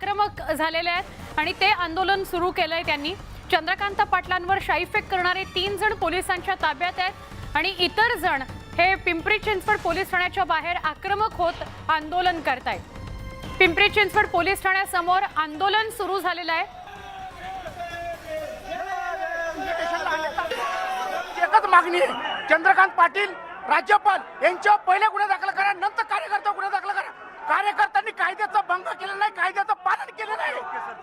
आक्रमक झालेले आहेत आणि ते आंदोलन सुरू केलंय त्यांनी। चंद्रकांत पाटलांवर शाईफेक करणारे 3 जण पोलिसांच्या ताब्यात आहेत आणि इतर जण हे पिंपरी चिंचवड पोलीस ठाण्याच्या बाहेर आक्रमक होत आंदोलन करतायत। पिंपरी चिंचवड पोलीस ठाण्यासमोर आंदोलन सुरू झालेलं आहे। एकच मागणी आहे, चंद्रकांत पाटील राज्यपाल यांच्या पहिले गुन्हे दाखल करा, नंतर कार्यकर्ता गुन्हे दाखल करा। कार्यकर्त्यांनी कायद्याचा भंग केला नाही, कायद्याचं पालन केलं नाही।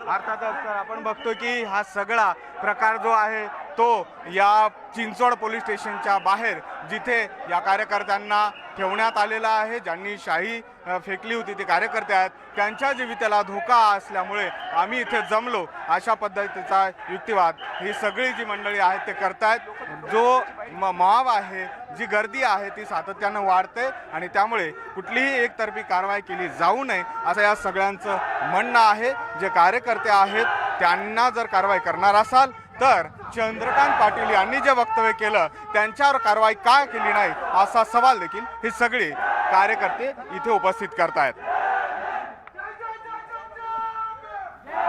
अर्थातच तर आपण बघतो की हा सगळा प्रकार जो आहे तो या चिंचवड पोलीस स्टेशनच्या बाहेर जिथे या कार्यकर्त्यांना ठेवण्यात आलेला आहे, ज्यांनी शाई फेकली होती ते कार्यकर्ते आहेत, त्यांच्या जीविताला धोका असल्यामुळे आम्ही इथे जमलो अशा पद्धतीचा युक्तिवाद ही सगळी जी मंडळी आहेत ते करतायत। जो माव आहे, जी गर्दी आहे ती सातत्यानं वाढते आणि त्यामुळे कुठलीही एकतर्फी कारवाई केली जाऊ नये असं या सगळ्यांचं म्हणणं आहे। जे कार्यकर्ते आहेत त्यांना जर कारवाई करणार असाल तर चंद्रकांत पाटील यांनी जे वक्तव्य केलं त्यांच्यावर कारवाई का केली नाही असा सवाल देखील हे सगळे कार्यकर्ते इथे उपस्थित करतायत।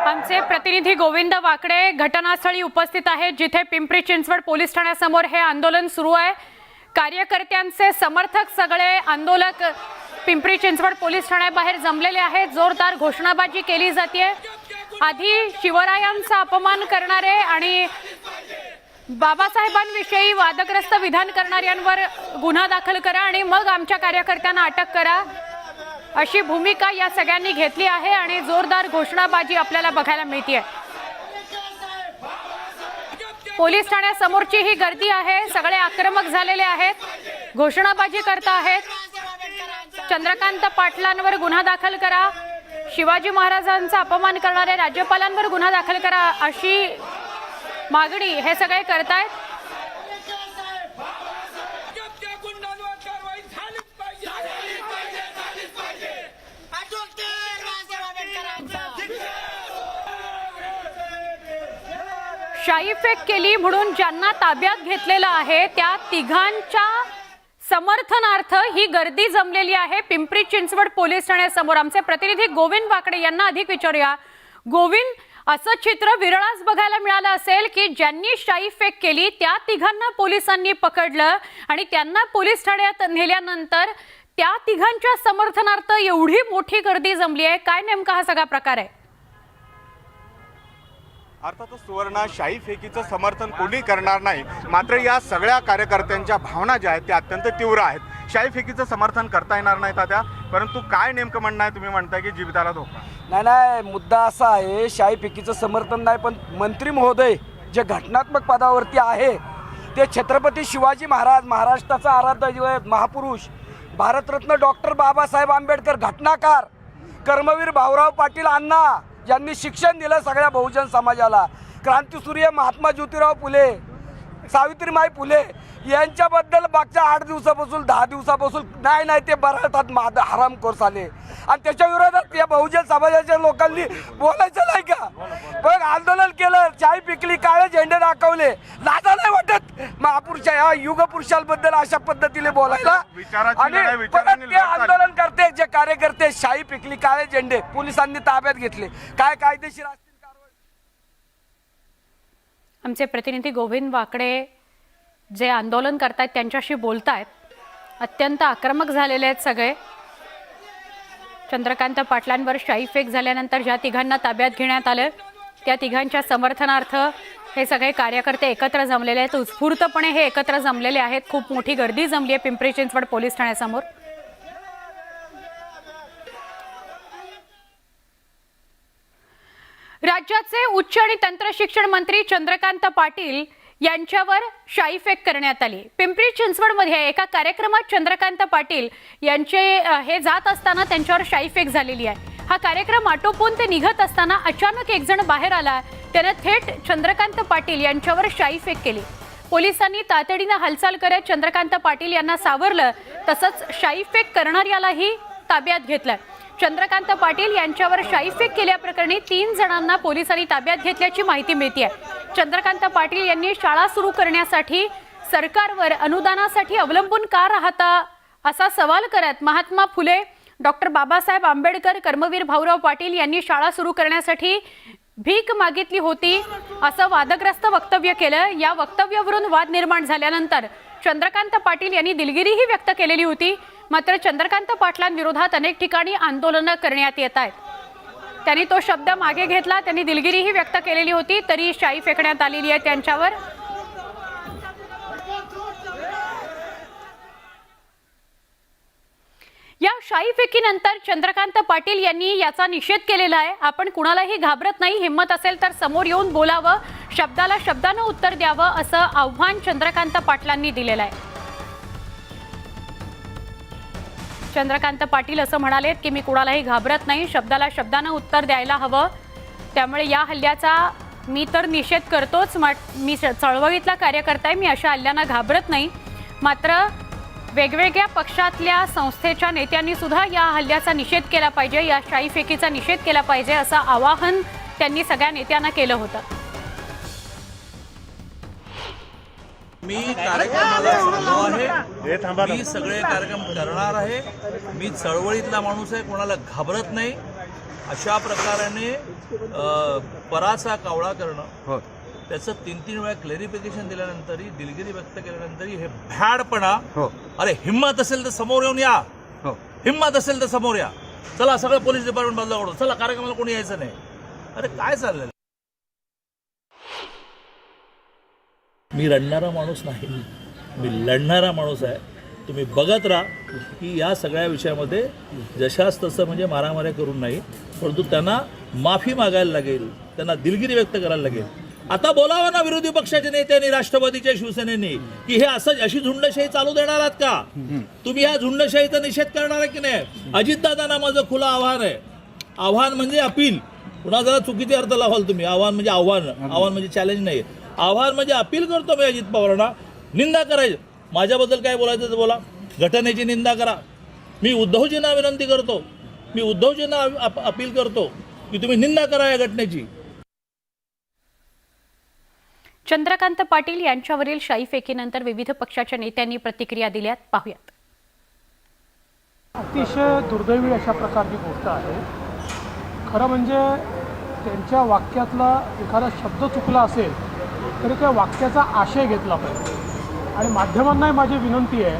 आमचे प्रतिनिधी गोविंद वाकडे घटनास्थळी उपस्थित आहेत, जिथे पिंपरी चिंचवड पोलीस ठाण्यासमोर हे आंदोलन सुरू आहे। कार्यकर्त्यांचे समर्थक सगळे आंदोलक पिंपरी चिंचवड पोलीस ठाण्याबाहेर जमलेले आहेत। जोरदार घोषणाबाजी केली जाते। आधी शिवरायांचा अपमान करणारे आणि बाबासाहेबांविषयी वादग्रस्त विधान करणाऱ्यांवर गुन्हा दाखल करा आणि मग आमच्या कार्यकर्त्यांना अटक करा, अशी भूमिका या सगळ्यांनी घेतली आहे आणि जोरदार घोषणाबाजी आपल्याला बघायला मिळते। पोलीस ठाण्यासमोरची ही गर्दी आहे, सगळे आक्रमक झालेले आहेत, घोषणाबाजी करत आहेत। चंद्रकांत पाटलांवर गुन्हा दाखल करा, शिवाजी महाराजांचा अपमान करणारे राज्यपालांवर गुन्हा दाखल करा, अशी मागणी हे सगळे करतायत। शाईफेक केली म्हणून ज्यांना ताब्यात घेतलेलं आहे त्या तिघांच्या समर्थनार्थ ही गर्दी जमलेली आहे पिंपरी चिंचवड पोलीस ठाण्यासमोर। आमचे प्रतिनिधी गोविंद वाकडे यांना अधिक विचारूया। गोविंद, असं चित्र विरळाच बघायला मिळालं असेल की ज्यांनी शाईफेक केली त्या तिघांना पोलिसांनी पकडलं आणि त्यांना पोलीस ठाण्यात नेल्यानंतर त्या तिघांच्या समर्थनार्थ एवढी मोठी गर्दी जमली आहे। काय नेमका हा सगळा प्रकार आहे? अर्थातच सुवर्ण, शाई फेकीचं समर्थन कोणी करणार नाही, मात्र या सगळ्या कार्यकर्त्यांच्या भावना ज्या आहेत त्या अत्यंत तीव्र आहेत। शाई फेकीचं समर्थन करता येणार नाही तात्या, परंतु काय नेमकं म्हणणं आहे? तुम्ही म्हणताय की जीविताला धोका नाही, मुद्दा असा आहे, शाई फेकीचं समर्थन नाही, पण मंत्री महोदय जे घटनात्मक पदावरती आहे ते छत्रपती शिवाजी महाराज, महाराष्ट्राचा आराध्य महापुरुष, भारतरत्न डॉक्टर बाबासाहेब आंबेडकर, घटनाकार, कर्मवीर भाऊराव पाटील अण्णा ज्यांनी शिक्षण दिलं सगळ्या बहुजन समाजाला, क्रांतिसूर्य महात्मा ज्योतिराव फुले, सावित्रीमाई फुले यांच्याबद्दल मागच्या 8 दिवसापासून 10 दिवसापासून नाही ते बरळतात हरामखोर झाले आणि त्याच्या विरोधात या बहुजन समाजाच्या लोकांनी बोलायचं नाही का? पण आंदोलन केलं, चाय पिकली, काळे झेंडे दाखवले, लाजा नाही वाटत महापुरुषा या युगपुरुषांबद्दल अशा पद्धतीने बोलायला? आणि परत ते आंदोलन करते जे कार्यकर्ते, शाई पिकली, काळे झेंडे पोलिसांनी ताब्यात घेतले, काय कायदेशीर असतील कारवाई? आमचे प्रतिनिधी गोविंद वाकडे जे आंदोलन करतायत त्यांच्याशी बोलतायत। अत्यंत आक्रमक झालेले आहेत सगळे। चंद्रकांत पाटलांवर शाईफेक झाल्यानंतर ज्या तिघांना ताब्यात घेण्यात आलं त्या तिघांच्या समर्थनार्थ हे सगळे कार्यकर्ते एकत्र जमलेले आहेत, उत्स्फूर्तपणे हे एकत्र जमलेले आहेत। खूप मोठी गर्दी जमली आहे पिंपरी चिंचवड पोलीस ठाण्यासमोर। राज्याचे उच्च आणि तंत्र शिक्षण मंत्री चंद्रकांत पाटील यांच्यावर शाईफेक करण्यात आली। पिंपरी चिंचवडमध्ये एका कार्यक्रमात चंद्रकांत पाटील यांचे हे जात असताना त्यांच्यावर शाईफेक झालेली आहे। हा कार्यक्रम आटोपून ते निघत असताना अचानक एक जण बाहेर आला, त्याने थेट चंद्रकांत पाटील यांच्यावर शाईफेक केली। पोलिसांनी तातडीने हालचाल करत चंद्रकांत पाटील यांना सावरलं, तसंच शाईफेक करणाऱ्यालाही ताब्यात घेतलं। चंद्रकांत पाटील यांच्यावर शाईफेक केल्याप्रकरणी 3 जणांना पोलिसांनी ताब्यात घेतल्याची माहिती मिळते आहे। चंद्रकांत पाटील यांनी शाळा सुरू करण्यासाठी सरकारवर अनुदानासाठी अवलंबून का राहता असा सवाल करत महात्मा फुले डॉक्टर बाबासाहेब आंबेडकर, कर्मवीर भाऊराव पाटील यांनी शाळा सुरू करण्यासाठी भीक मागितली होती असं वादग्रस्त वक्तव्य केलं। या वक्तव्यावरून वाद निर्माण झाल्यानंतर चंद्रकांत पाटील यांनी दिलगिरीही व्यक्त केलेली होती। मात्र चंद्रकांत पाटलांविरोधात अनेक ठिकाणी आंदोलनं करण्यात येत आहेत। त्यांनी तो शब्द मागे घेतला, त्यांनी दिलगिरीही व्यक्त केलेली होती, तरी शाई फेकण्यात आलेली आहे त्यांच्यावर। या शाई फेकीनंतर चंद्रकांत पाटील यांनी याचा निषेध केलेला आहे। आपण कुणालाही घाबरत नाही, हिम्मत असेल तर समोर येऊन बोलावं, शब्दाला शब्दानं उत्तर द्यावं असं आव्हान चंद्रकांत पाटलांनी दिलेलं आहे। चंद्रकांत पाटील असं म्हणालेत की मी कुणालाही घाबरत नाही, शब्दाला शब्दानं उत्तर द्यायला हवं, त्यामुळे या हल्ल्याचा मी तर निषेध करतोच। मी चळवळीतला कार्यकर्ता आहे, मी अशा हल्ल्यांना घाबरत नाही। मात्र वेगवेगळ्या पक्षातल्या संस्थेच्या नेत्यांनी सुद्धा या हल्ल्याचा निषेध केला पाहिजे, या शाई फेकीचा निषेध केला पाहिजे असं आवाहन त्यांनी सगळ्या नेत्यांना केलं होतं। मी कार्यक्रमाला सांगतो आहे, मी सगळे कार्यक्रम करणार आहे, मी चळवळीतला माणूस आहे, कोणाला घाबरत नाही। अशा प्रकाराने पराचा कावळा करणं, त्याचं 3-3 वेळा क्लॅरिफिकेशन दिल्यानंतरही, दिलगिरी व्यक्त केल्यानंतरही हे भ्याडपणा। अरे हिम्मत असेल तर समोर येऊन या, हिम्मत असेल तर समोर या, चला सगळं पोलीस डिपार्टमेंट बाजूला काढू, चला कार्यक्रमाला कोणी यायचं नाही। अरे काय चाललंय? मी रडणारा माणूस नाही, मी लढणारा माणूस आहे। तुम्ही बघत राहा की या सगळ्या विषयामध्ये जशास तसं म्हणजे मारामाऱ्या करून नाही, परंतु त्यांना माफी मागायला लागेल, त्यांना दिलगिरी व्यक्त करायला लागेल। आता बोलावं ना विरोधी पक्षाच्या नेत्यांनी, राष्ट्रवादीच्या, शिवसेनेने, की हे असं अशी झुंडशाही चालू देणार आहात का? तुम्ही या झुंडशाहीचा निषेध करणार आहे की नाही? अजितदादांना माझं खुलं आव्हान आहे, आव्हान म्हणजे अपील, पुन्हा जरा चुकीचे अर्थ लावाल तुम्ही। आव्हान म्हणजे आव्हान, आव्हान म्हणजे चॅलेंज नाही, आव्हान म्हणजे अपील करतो मी अजित पवारांना, निंदा करायची, माझ्याबद्दल काय बोलायचं तर बोला, घटनेची निंदा करा। मी उद्धवजींना विनंती करतो, मी उद्धवजींना अपील करतो की तुम्ही निंदा करा या घटनेची। चंद्रकांत पाटील यांच्यावरील शाई फेकीनंतर विविध पक्षाच्या नेत्यांनी प्रतिक्रिया दिल्यात, पाहूयात। अतिशय दुर्दैवी अशा प्रकारची गोष्ट आहे। खरं म्हणजे त्यांच्या वाक्यातला एखादा शब्द चुकला असेल तरी त्या वाक्याचा आशय घेतला पाहिजे। आणि माध्यमांनाही माझी विनंती आहे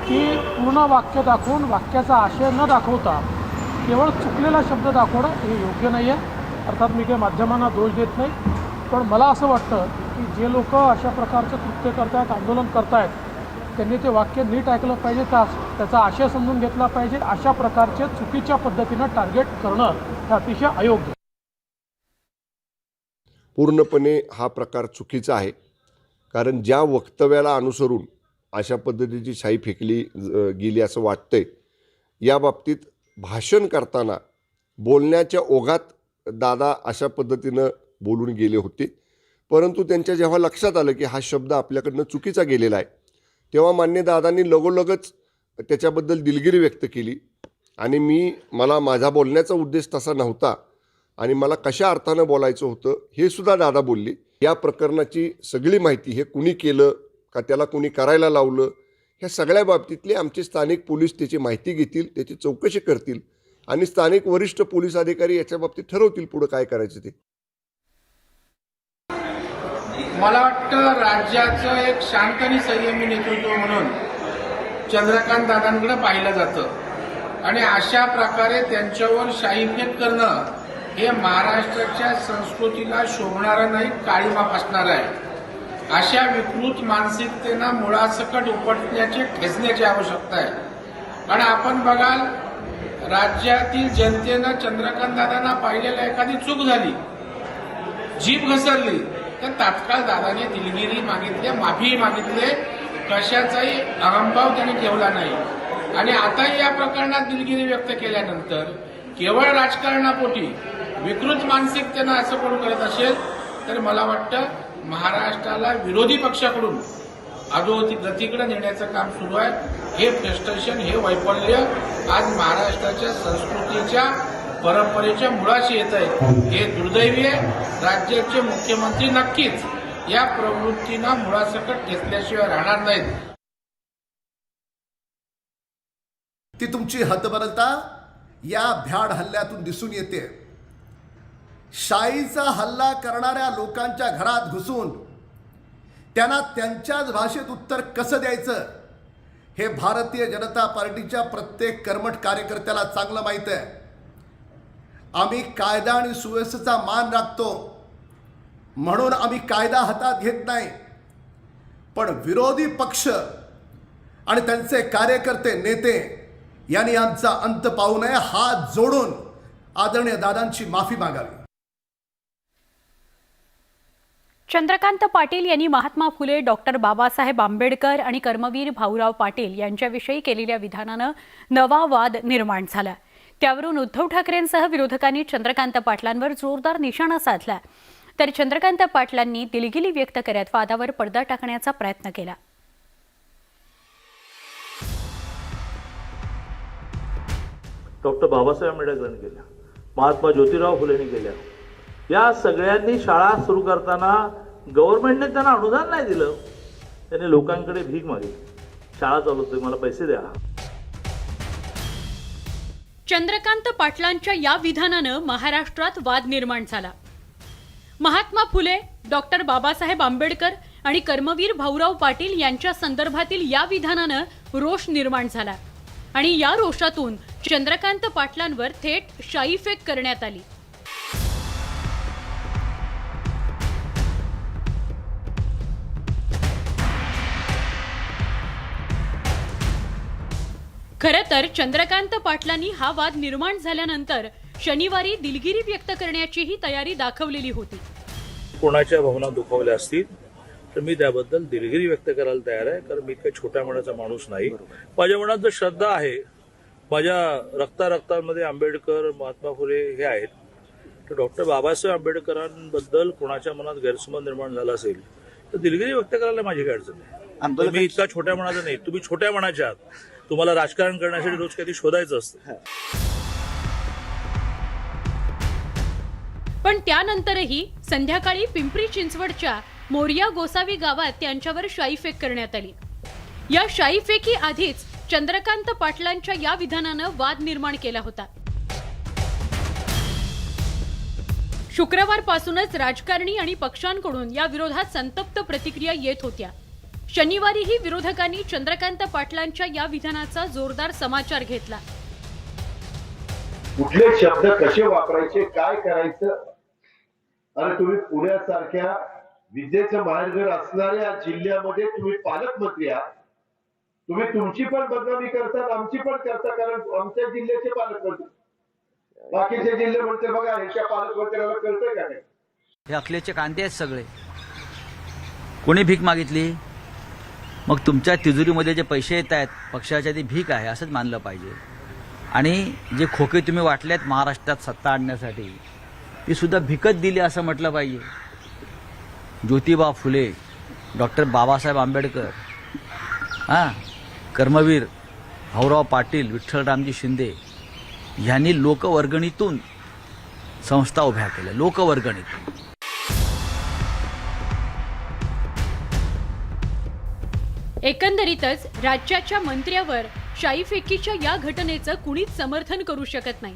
की पूर्ण वाक्य दाखवून वाक्याचा आशय न दाखवता केवळ चुकलेला शब्द दाखवणं हे योग्य नाही आहे। अर्थात मी काही माध्यमांना दोष देत नाही, पण मला असं वाटतं की जे लोक अशा प्रकारचं कृत्य करतायत, आंदोलन करतायत, त्यांनी ते वाक्य नीट ऐकलं पाहिजे, त्याचा आशय समजून घेतला पाहिजे। अशा प्रकारचे चुकीच्या पद्धतीनं टार्गेट करणं हे अतिशय अयोग्य आहे। पूर्णपणे हा प्रकार चुकीचा आहे, कारण ज्या वक्तव्याला अनुसरून अशा पद्धतीची शाई फेकली गेली असं वाटतंय, या बाबतीत भाषण करताना बोलण्याच्या ओघात दादा अशा पद्धतीनं बोलून गेले होते, परंतु त्यांच्या जेव्हा लक्षात आलं की हा शब्द आपल्याकडनं चुकीचा गेलेला आहे, तेव्हा मान्य दादांनी लगोलगच त्याच्याबद्दल दिलगिरी व्यक्त केली। आणि मला माझा बोलण्याचा उद्देश तसा नव्हता आणि मला कशा अर्थानं बोलायचं होतं हे सुद्धा दादा बोलले। या प्रकरणाची सगळी माहिती, हे कुणी केलं का त्याला कुणी करायला लावलं, ह्या सगळ्या बाबतीतले आमचे स्थानिक पोलीस त्याची माहिती घेतील, त्याची चौकशी करतील आणि स्थानिक वरिष्ठ पोलीस अधिकारी याच्या बाबतीत ठरवतील पुढं काय करायचं ते। मला वाटतं राज्याचं एक शांत आणि संयमी नेतृत्व म्हणून चंद्रकांत दादांकडे पाहिलं जातं आणि अशा प्रकारे त्यांच्यावर शाईफेक करणं हे महाराष्ट्राच्या संस्कृतीला शोभणारं नाही, काळीमा फासणारं आहे। अशा विकृत मानसिकतेनं मुळासकट उपटण्याची, ठेचण्याची आवश्यकता आहे। आणि आपण बघाल, राज्यातील जनतेनं चंद्रकांत दादांना पाहिलेल्या एखादी चूक झाली, जीभ घसरली, तर तात्काळ दादाने दिलगिरी मागितली, माफी मागितली, कशाचाही अहंभाव त्यांनी ठेवला नाही। आणि आताही या प्रकरणात दिलगिरी व्यक्त केल्यानंतर केवळ राजकारणापोटी विकृत मानसिकतेनं असं कोण करत असेल तर मला वाटतं महाराष्ट्राला विरोधी पक्षाकडून अधोगतीकडे नेण्याचं काम सुरू आहे। हे फ्रस्ट्रेशन, हे वैफल्य आज महाराष्ट्राच्या संस्कृतीच्या, परंपरेच्या मुळाशी येत आहे, हे दुर्दैवी आहे। राज्याचे मुख्यमंत्री नक्कीच या प्रवृत्तीनं मुळासकट घेतल्याशिवाय राहणार नाहीत। ती तुमची हतबलता या भ्याड हल्ल्यातून दिसून येते. शाईचा हल्ला करणाऱ्या लोकांच्या घरात घुसून त्यांना त्यांच्याच भाषेत उत्तर कसं द्यायचं हे भारतीय जनता पार्टीच्या प्रत्येक कर्मठ कार्यकर्त्याला चांगलं माहीत आहे. आम्ही कायदा आणि सुव्यवस्थेचा मान राखतो म्हणून आम्ही कायदा हातात घेत नाही, पण विरोधी पक्ष आणि त्यांचे कार्यकर्ते नेते यांनी आमचा अंत पाहू नये. हात जोडून आदरणीय दादांची माफी मागावी. चंद्रकांत पाटील यांनी महात्मा फुले, डॉक्टर बाबासाहेब आंबेडकर आणि कर्मवीर भाऊराव पाटील यांच्याविषयी केलेल्या विधानानं नवा वाद निर्माण झाला. त्यावरून उद्धव ठाकरेंसह विरोधकांनी चंद्रकांत पाटलांवर जोरदार निशाणा साधला. तर चंद्रकांत पाटलांनी दिलगिरी व्यक्त करत वादावर पडदा टाकण्याचा प्रयत्न केला. डॉक्टर बाबासाहेब आंबेडकरांनी केल्या, महात्मा ज्योतिराव फुलेंनी केल्या. या सगळ्यांनी शाळा सुरू करताना गव्हर्नमेंटने त्यांना अनुदान नाही दिलं, त्यांनी लोकांकडे भीक मागितली. शाळा चालवतोय, मला पैसे द्या. चंद्रकांत पाटलांच्या या विधानानं महाराष्ट्रात वाद निर्माण झाला. महात्मा फुले, डॉक्टर बाबासाहेब आंबेडकर आणि कर्मवीर भाऊराव पाटील यांच्या संदर्भातील या विधानानं रोष निर्माण झाला आणि या रोषातून चंद्रकांत पाटलांवर थेट शाईफेक करण्यात आली. खरं तर चंद्रकांत पाटलांनी हा वाद निर्माण झाल्यानंतर शनिवारी दिलगिरी व्यक्त करण्याचीही तयारी दाखवलेली होती. कोणाच्या भावना दुखावल्या असतील तर मी त्याबद्दल दिलगिरी व्यक्त करायला तयार आहे, कारण मी काही छोट्या मनाचा माणूस नाही. माझ्या मनात जर श्रद्धा आहे, माझ्या रक्तामध्ये आंबेडकर, महात्मा फुले हे आहेत, तर डॉक्टर बाबासाहेब आंबेडकरांबद्दल कोणाच्या मनात गैरसमज निर्माण झाला असेल तर दिलगिरी व्यक्त करायला माझी काय अडचण नाही. मी इतका छोट्या मनाचा नाही, तुम्ही छोट्या मनाच्या आहात. तुम्हाला राजकारण करण्यासाठी रोज काहीतरी शोधायचं असतं. पण त्यानंतरही संध्याकाळी पिंपरी चिंचवडच्या मोरिया गोसावी गावात त्यांच्यावर शाईफेक करण्यात आली. या शाईफेकी आधीच चंद्रकांत पाटलांच्या या विधानानं वाद निर्माण केला होता. शुक्रवारपासूनच राजकारणी आणि पक्षांकडून या विरोधात संतप्त प्रतिक्रिया येत होत्या. शनिवारीही विरोधकांनी चंद्रकांत पाटलांच्या या विधानाचा जोरदार समाचार घेतला. कुठले शब्द कसे वापरायचे, काय करायचं, आणि तुम्ही पुण्यासारख्या विद्येचं माहेरघर असणाऱ्या जिल्ह्यामध्ये तुम्ही पालकमंत्री आहात. तुम्ही तुमची पण बदनामी करता, आमची पण करता, कारण आमच्या जिल्ह्याचे पालकमंत्री. बाकीचे जिल्हे म्हणते बघा ह्याच्या पालकमंत्र्याला कळतंय का नाही. हे अखलेचे कांदे आहेत सगळे. कोणी भीक मागितली? मग तुमच्या तिजोरीमध्ये जे पैसे येत आहेत पक्षाच्या ती भीक आहे असंच मानलं पाहिजे. आणि जे खोके तुम्ही वाटलेत महाराष्ट्रात सत्ता आणण्यासाठी ती सुद्धा भिकत दिली असं म्हटलं पाहिजे. ज्योतिबा फुले, डॉक्टर बाबासाहेब आंबेडकर, कर्मवीर भाऊराव पाटील, विठ्ठलरामजी शिंदे यांनी लोकवर्गणीतून संस्था उभ्या केल्या. लोकवर्गणीतून. एकंदरीतच राज्याच्या मंत्र्यावर शाईफेकीच्या या घटनेचं कुणीच समर्थन करू शकत नाही.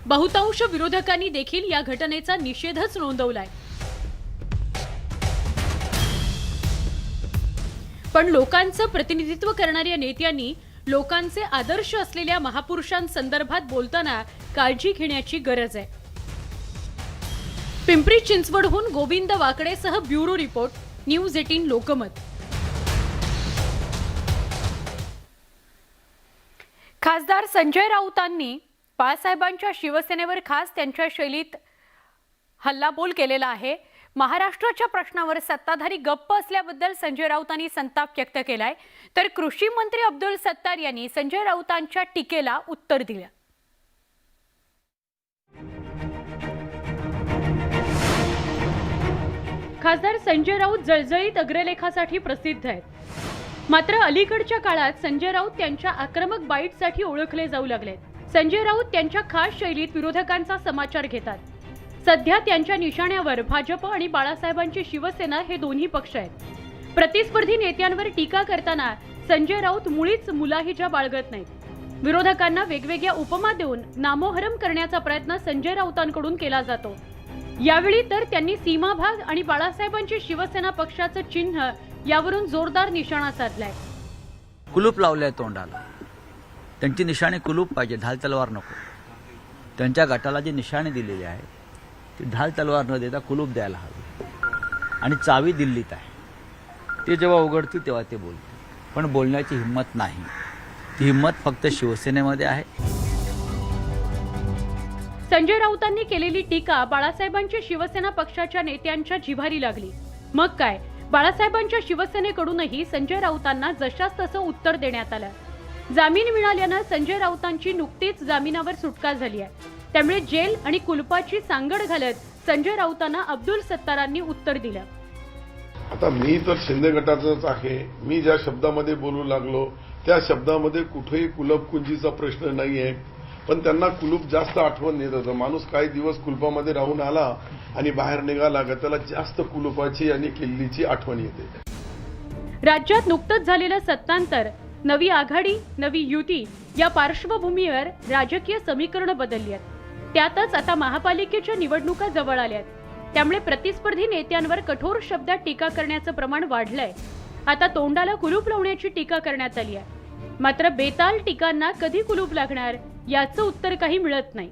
बहुतांश विरोधकांनी देखील या घटनेचा निषेधच नोंदवलाय. पण लोकांचं प्रतिनिधित्व करणाऱ्या नेत्यांनी लोकांचे आदर्श असलेल्या महापुरुषांसंदर्भात बोलताना काळजी घेण्याची गरज आहे. पिंपरी चिंचवडहून गोविंद वाकडेसह ब्युरो रिपोर्ट, न्यूज 18 लोकमत. खासदार संजय राऊतांनी बाळासाहेबांच्या शिवसेनेवर खास त्यांच्या शैलीत हल्लाबोल केलेला आहे. महाराष्ट्राच्या प्रश्नावर सत्ताधारी गप्प असल्याबद्दल संजय राऊतांनी संताप व्यक्त केलाय. तर कृषी मंत्री अब्दुल सत्तार यांनी संजय राऊतांच्या टीकेला उत्तर दिलं. खासदार संजय राऊत जळजळीत अग्रलेखासाठी प्रसिद्ध आहेत. मात्र अलीकडच्या काळात संजय राऊत त्यांच्या आक्रमक बाईटसाठी ओळखले जाऊ लागलेत. संजय राऊत त्यांच्या खास शैलीत विरोधकांचा समाचार घेतात. सध्या त्यांच्या निशाण्यावर भाजप आणि बाळासाहेबांची शिवसेना हे दोन्ही पक्ष आहेत. प्रतिस्पर्धी नेत्यांवर टीका करताना संजय राऊत मुळीच मुलाहिजा बाळगत नाहीत. विरोधकांना वेगवेगळ्या उपमा देऊन नामोहरम करण्याचा प्रयत्न संजय राऊतांकडून केला जातो. यावेळी तर त्यांनी सीमा भाग आणि बाळासाहेबांची शिवसेना पक्षाचं चिन्ह यावरून जोरदार निशाणा साधलाय. कुलूप लावलंय तोंडाला. त्यांची निशाणी कुलूप पाहिजे, ढाल तलवार नको. त्यांच्या गटाला जी निशाणी दिलेली आहे ती ढाल तलवार न देता कुलूप द्यायला हवी. आणि चावी दिल्लीत आहे. ते जेव्हा उघडतील तेव्हा ते बोलतील, पण बोलण्याची हिंमत नाही. ती हिंमत फक्त शिवसेनेमध्ये आहे. संजय राऊतांनी केलेली टीका बाळासाहेबांच्या शिवसेना पक्षाच्या नेत्यांच्या जिव्हारी लागली. मग काय, बाळासाहेबांच्या शिवसेनेकडूनही संजय राऊतांना जशास तसं उत्तर देण्यात आलं. जामीन मिळाल्यानं संजय राऊतांची नुकतीच जामिनावर सुटका झाली आहे. त्यामुळे जेल आणि कुलपाची सांगड घालत संजय राऊतांना अब्दुल सत्तारांनी उत्तर दिलं. आता मी तर शिंदे गटाचाच आहे. मी ज्या शब्दामध्ये बोलू लागलो त्या शब्दामध्ये कुठेही कुलपकुंजीचा प्रश्न नाहीये. पण त्यांना कुलूप जास्त आठवण येत होतं. माणूस काही दिवस कुलपामध्ये राहून आला आणि बाहेर निघाला का त्याला जास्त कुलुपाची आणि किल्लीची आठवण येते. राज्यात नुकतंच झालेलं सत्तांतर, नवी आघाडी नवी युती या पार्श्वभूमीवर राजकीय समीकरणं बदलली आहेत. त्यातच आता महापालिकेच्या निवडणुका जवळ आल्यात. त्यामुळे प्रतिस्पर्धी नेत्यांवर कठोर शब्दात टीका करण्याचं प्रमाण वाढलंय. आता तोंडाला कुलूप लावण्याची टीका करण्यात आली आहे. मात्र बेताल टीकांना कधी कुलूप लागणार याचं उत्तर काही मिळत नाही.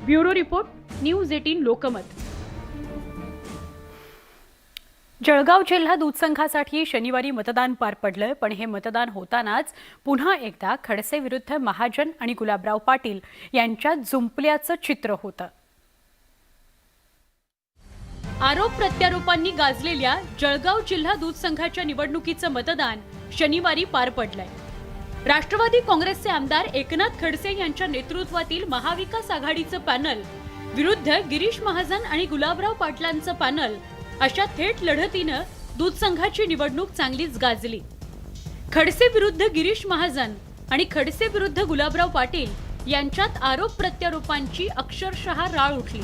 Bureau report, News 18 Lokmat. Jalgaon जिल्हा दूध संघासाठी शनिवारी मतदान पार पडलं. पण हे मतदान होतानाच पुन्हा एकदा खडसे विरुद्ध महाजन आणि गुलाबराव पाटील यांच्यात जुंपल्याचं चित्र होतं. आरोप प्रत्यारोपांनी गाजलेल्या जळगाव जिल्हा दूध संघाच्या निवडणुकीचं मतदान शनिवारी पार पडलंय. राष्ट्रवादी काँग्रेसचे आमदार एकनाथ खडसे यांच्या नेतृत्वातील महाविकास आघाडीचं पॅनल विरुद्ध गिरीश महाजन आणि गुलाबराव पाटलांचं पॅनल अशा थेट लढतीनं दूध संघाची निवडणूक चांगलीच गाजली. खडसे विरुद्ध गिरीश महाजन आणि खडसे विरुद्ध गुलाबराव पाटील यांच्यात आरोप प्रत्यारोपांची अक्षरशः राळ उठली.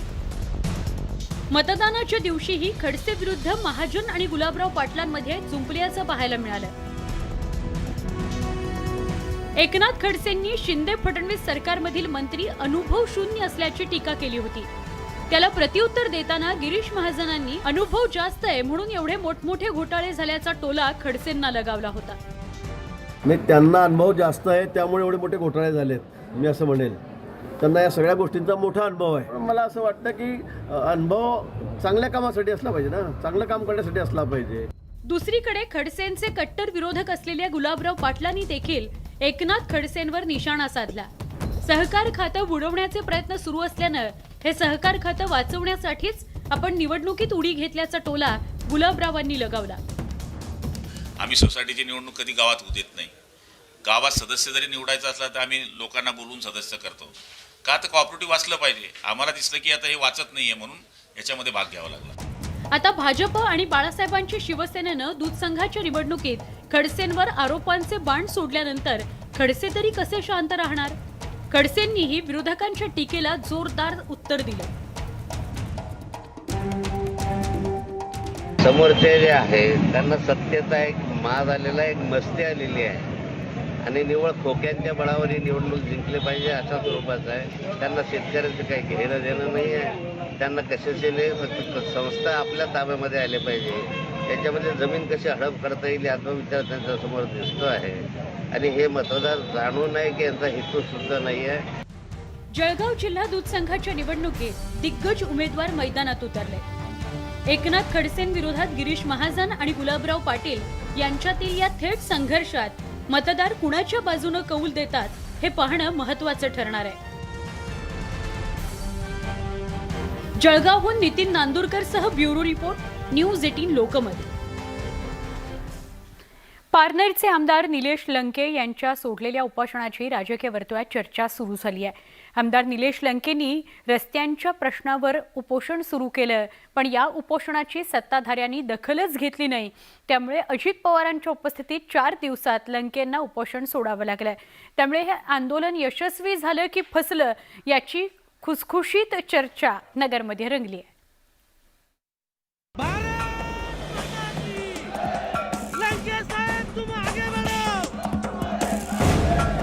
मतदानाच्या दिवशीही खडसे विरुद्ध महाजन आणि गुलाबराव पाटलांमध्ये जुंपल्याचं पाहायला मिळालं. एकनाथ खडसेंनी शिंदे फडणवीस सरकारमधील मंत्री अनुभव शून्य असल्याची टीका केली होती. त्याला प्रत्युत्तर देताना गिरीश महाजनांनी अनुभव जास्त आहे म्हणून एवढे मोठमोठे घोटाळे झाल्याचा टोला खडसेंना लगावला होता. नाही, त्यांना अनुभव जास्त आहे त्यामुळे एवढे मोठे घोटाळे झालेत मी असं म्हणेल. त्यांना या सगळ्या गोष्टींचा मोठा अनुभव आहे. पण मला असं वाटतं की अनुभव चांगल्या कामासाठी असला पाहिजे ना, चांगलं काम करण्यासाठी असला पाहिजे. दुसरीकडे खडसेंचे कट्टर विरोधक असलेल्या गुलाबराव पाटलांनी देखील एकनाथ खडसेंवर निशाणा साधला. सहकार खातं बुडवण्याचे प्रयत्न सुरू असल्यानं हे सहकार खातं वाचवण्यासाठीच आपण निवडणुकीत उडी घेतल्याचा टोला गुलाबरावांनी लगावला. आम्ही सोसायटीची निवडणूक कधी गावात होऊ देत नाही. गावात सदस्य जरी निवडायचा असला तर आम्ही लोकांना बोलवून सदस्य करतो. का तर कॉपरेटिव्ह वाचलं पाहिजे. आम्हाला दिसलं की आता हे वाचत नाहीये म्हणून याच्यामध्ये भाग घ्यावा लागला. आता भाजप आणि बाळासाहेबांच्या शिवसेनेनं दूध संघाच्या निवडणुकीत खडसेंवर आरोपांचे बाण सोडल्यानंतर खडसे तरी कसे शांत राहणार? खडसेंनीही विरोधकांच्या टीकेला जोरदार उत्तर दिलं. समोरचे जे आहे त्यांना सत्तेचा एक माज आलेला, एक मस्ती आलेली आहे आणि निवळ खोक्यांच्या बळावर ही निवडणूक जिंकली पाहिजे अशा स्वरूपाचं आहे. त्यांना शेतकऱ्यांचं काही घेणं देणं नाही आहे. त्यांना कशाचे फक्त संस्था आपल्या ताब्यामध्ये आले पाहिजे, त्याच्यामध्ये जमीन कशी हडप करता येईल याचा विचार त्यांच्यासमोर दिसतो आहे. आणि हे मतदार जाणून आहे की यांचा हेतू सुद्धा नाही आहे. जळगाव जिल्हा दूध संघाच्या निवडणुकीत दिग्गज उमेदवार मैदानात उतरले. एकनाथ खडसेंविरोधात गिरीश महाजन आणि गुलाबराव पाटील यांच्यातील या थेट संघर्षात मतदार कुणाच्या बाजूने कौल देतात हे पाहणं महत्त्वाचं ठरणार आहे. जळगावहून नितीन नांदुरकरसह ब्युरो रिपोर्ट, न्यूज 18 लोकमत. पारनेरचे आमदार निलेश लंके यांच्या सोडलेल्या उपोषणाची राजकीय वर्तुळात चर्चा सुरू झाली आहे. आमदार निलेश लंकेंनी रस्त्यांच्या प्रश्नावर उपोषण सुरू केलं, पण या उपोषणाची सत्ताधाऱ्यांनी दखलच घेतली नाही. त्यामुळे अजित पवारांच्या उपस्थितीत 4 दिवसात लंकेंना उपोषण सोडावं लागलं. त्यामुळे हे आंदोलन यशस्वी झालं की फसलं याची खुसखुशीत चर्चा नगरमध्ये रंगली आहे. लंके साहेब तुम आगे बढ़ो,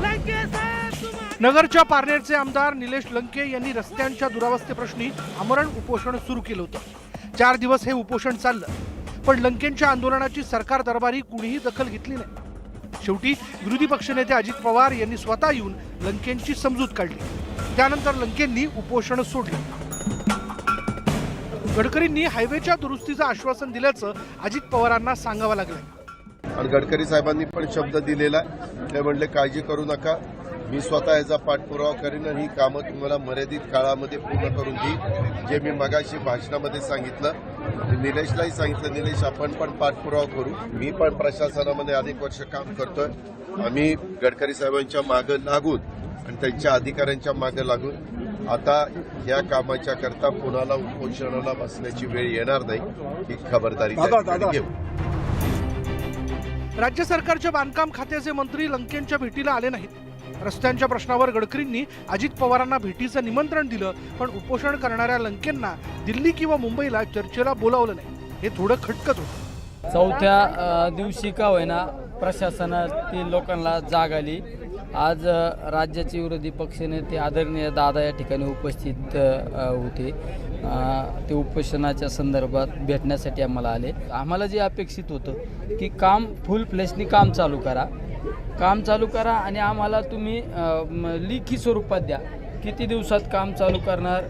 लंके साहेब तुम नगरच्या पारनेरचे आमदार निलेश लंके यांनी रस्त्यांच्या दुरावस्थेप्रश्नी आमरण उपोषण सुरू केलं होतं. 4 दिवस हे उपोषण चाललं, पण लंकेंच्या आंदोलनाची सरकार दरबारी कुणीही दखल घेतली नाही. शेवटी विरोधी पक्षनेते अजित पवार यांनी स्वतः येऊन लंकेंची समजूत काढली. त्यानंतर लंकेंनी उपोषण सोडलं. गडकरींनी हायवेच्या दुरुस्तीचं आश्वासन दिल्याचं अजित पवारांना सांगावं लागलं. आणि गडकरी साहेबांनी पण शब्द दिलेला, ते म्हणले काळजी करू नका, मी स्वतः याचा पाठपुरावा करीन आणि ही कामं तुम्हाला मर्यादित काळामध्ये पूर्ण करून देईन. जे मी मगाशी भाषणामध्ये सांगितलं, निलेशलाही सांगितलं, निलेश आपण पण पाठपुरावा करू. मी पण प्रशासनामध्ये अनेक वर्ष काम करतोय. आम्ही गडकरी साहेबांच्या मागं लागून आणि त्यांच्या अधिकाऱ्यांच्या मागं लागून आता या कामाच्या करता कुणाला उपोषणाला बसण्याची वेळ येणार नाही, ही खबरदारी घेऊ. राज्य सरकारच्या बांधकाम खात्याचे मंत्री लंकेंच्या भेटीला आले नाहीत. रस्त्यांच्या प्रश्नावर गडकरींनी अजित पवारांना भेटीचं निमंत्रण दिलं, पण उपोषण करणाऱ्या लंकेंना दिल्ली किंवा मुंबईला चर्चेला बोलावलं नाही. हे थोडं खटकत होतं. 4थ्या दिवशी का होईना प्रशासनातील लोकांना जाग आली. आज राज्याचे विरोधी पक्षनेते आदरणीय दादा या ठिकाणी उपस्थित होते. ते उपोषणाच्या संदर्भात भेटण्यासाठी आम्हाला आले. आम्हाला जे अपेक्षित होतं की काम फुल फ्लेशनी काम चालू करा आणि आम्हाला तुम्ही लेखी स्वरूपात द्या. किती दिवसात काम चालू करणार,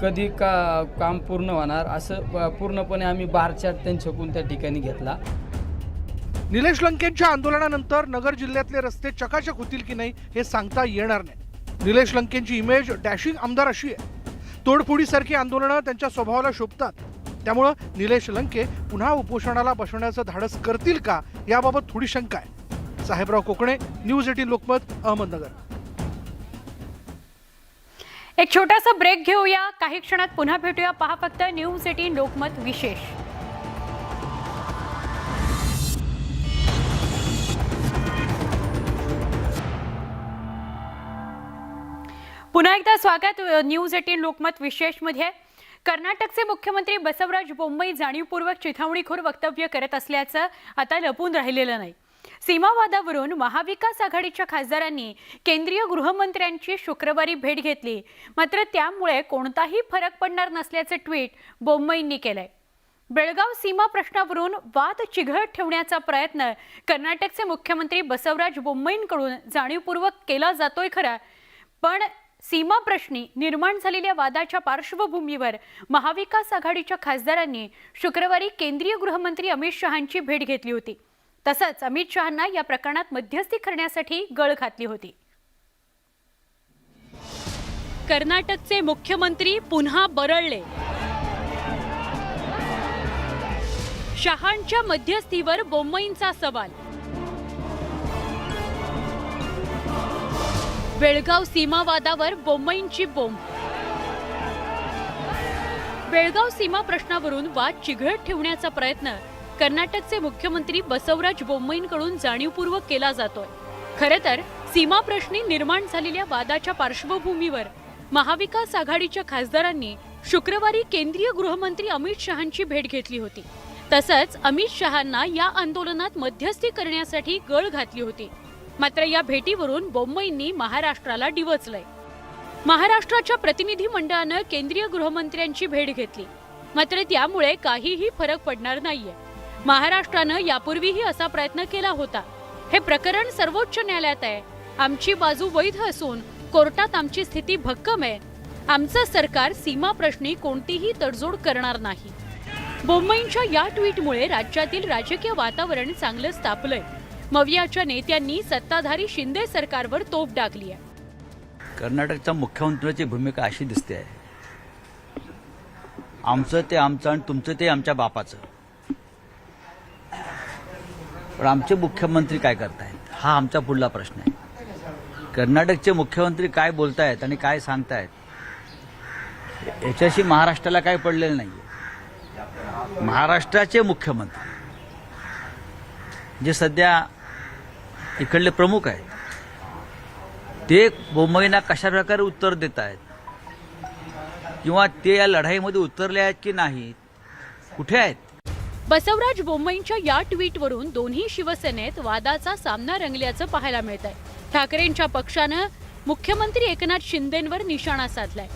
कधी काम पूर्ण होणार, असं पूर्णपणे आम्ही बार चार्ट त्यांच्याकडून त्या ठिकाणी घेतला. निलेश लंकेंच्या आंदोलनानंतर नगर जिल्ह्यातले रस्ते चकाचक होतील की नाही हे सांगता येणार नाही. निलेश लंकेंची इमेज डॅशिंग आमदार अशी आहे. तोडफोडीसारखी आंदोलनं त्यांच्या स्वभावाला शोभतात. त्यामुळं निलेश लंके पुन्हा उपोषणाला बसवण्याचं धाडस करतील का, याबाबत थोडी शंका आहे. साहेबराव कोकणे, न्यूज 18 लोकमत, अहमदनगर. एक छोटासा ब्रेक घेऊया. काही क्षणात पुन्हा भेटूया. पहा फक्त न्यूज 18 लोकमत विशेष. पुन्हा एकदा स्वागत न्यूज 18 लोकमत विशेषमध्ये. कर्नाटकचे मुख्यमंत्री बसवराज बोम्मई जाणीवपूर्वक चिथावणीखोर वक्तव्य करत असल्याचं आता लपून राहिलेलं नाही. सीमावादावरून महाविकास आघाडीच्या खासदारांनी केंद्रीय गृहमंत्र्यांची शुक्रवारी भेट घेतली, मात्र त्यामुळे कोणताही फरक पडणार नसल्याचं ट्विट बोम्मईंनी केलंय. बेळगाव सीमा प्रश्नावरून वाद चिघळत ठेवण्याचा प्रयत्न कर्नाटकचे मुख्यमंत्री बसवराज बोम्मईंकडून जाणीवपूर्वक केला जातोय खरा, पण सीमा प्रश्नी निर्माण झालेल्या वादाच्या पार्श्वभूमीवर महाविकास आघाडीच्या खासदारांनी शुक्रवारी केंद्रीय गृहमंत्री अमित शहांची भेट घेतली होती. तसंच अमित शहांना या प्रकरणात मध्यस्थी करण्यासाठी गळ घातली होती. कर्नाटकचे मुख्यमंत्री पुन्हा बरळले. शहांच्या मध्यस्थीवर बोम्मईंचा सवाल. बेळगाव सीमावादावर बोम्मईंची बोंब. बेळगाव सीमा प्रश्नावरून वाद चिघळत ठेवण्याचा प्रयत्न कर्नाटकचे मुख्यमंत्री बसवराज बोम्मईंकडून जाणीवपूर्वक केला जातोय. खरं तर सीमा प्रश्नी निर्माण झालेल्या वादाच्या पार्श्वभूमीवर महाविकास आघाडीच्या खासदारांनी शुक्रवारी केंद्रीय गृहमंत्री अमित शहांची भेट घेतली होती. तसंच अमित शहांना या आंदोलनात मध्यस्थी करण्यासाठी गळ घातली होती. मात्र या भेटीवरून बोम्मईंनी महाराष्ट्राला डिवचलंय. महाराष्ट्राच्या प्रतिनिधी मंडळानं केंद्रीय गृहमंत्र्यांची भेट घेतली, मात्र त्यामुळे काहीही फरक पडणार नाहीये. महाराष्ट्रानं यापूर्वीही असा प्रयत्न केला होता. हे प्रकरण सर्वोच्च न्यायालयात आहे. आमची बाजू वैध असून कोर्टात आमची स्थिती भक्कम आहे. आमचं सरकार सीमा प्रश्नी कोणतीही तडजोड करणार नाही. बोम्मईंच्या या ट्विटमुळे राज्यातील राजकीय वातावरण चांगलंच तापलंय. मवियाच्या नेत्यांनी सत्ताधारी शिंदे सरकारवर तोफ डागली आहे. कर्नाटकच्या मुख्यमंत्र्याची भूमिका अशी दिसते आहे, आमचं ते आमचं आणि तुमचं ते आमच्या बापाचं. पण आमचे मुख्यमंत्री काय करतायत हा आमचा पुढला प्रश्न आहे. कर्नाटकचे मुख्यमंत्री काय बोलतायत आणि काय सांगतायत याच्याशी महाराष्ट्राला काय पडलेलं नाहीये. महाराष्ट्राचे मुख्यमंत्री जे सध्या इकडले प्रमुख आहेत ते बोम्मईंना कशा प्रकारे उत्तर देत आहेत किंवा ते या लढाईमध्ये उतरले आहेत की नाही, कुठे आहेत. बसवराज बोम्मईंच्या या ट्विटवरून दोन्ही शिवसेनेत वादाचा सामना रंगल्याचं पाहायला मिळतंय. ठाकरेंच्या पक्षानं मुख्यमंत्री एकनाथ शिंदेंवर निशाणा साधलाय,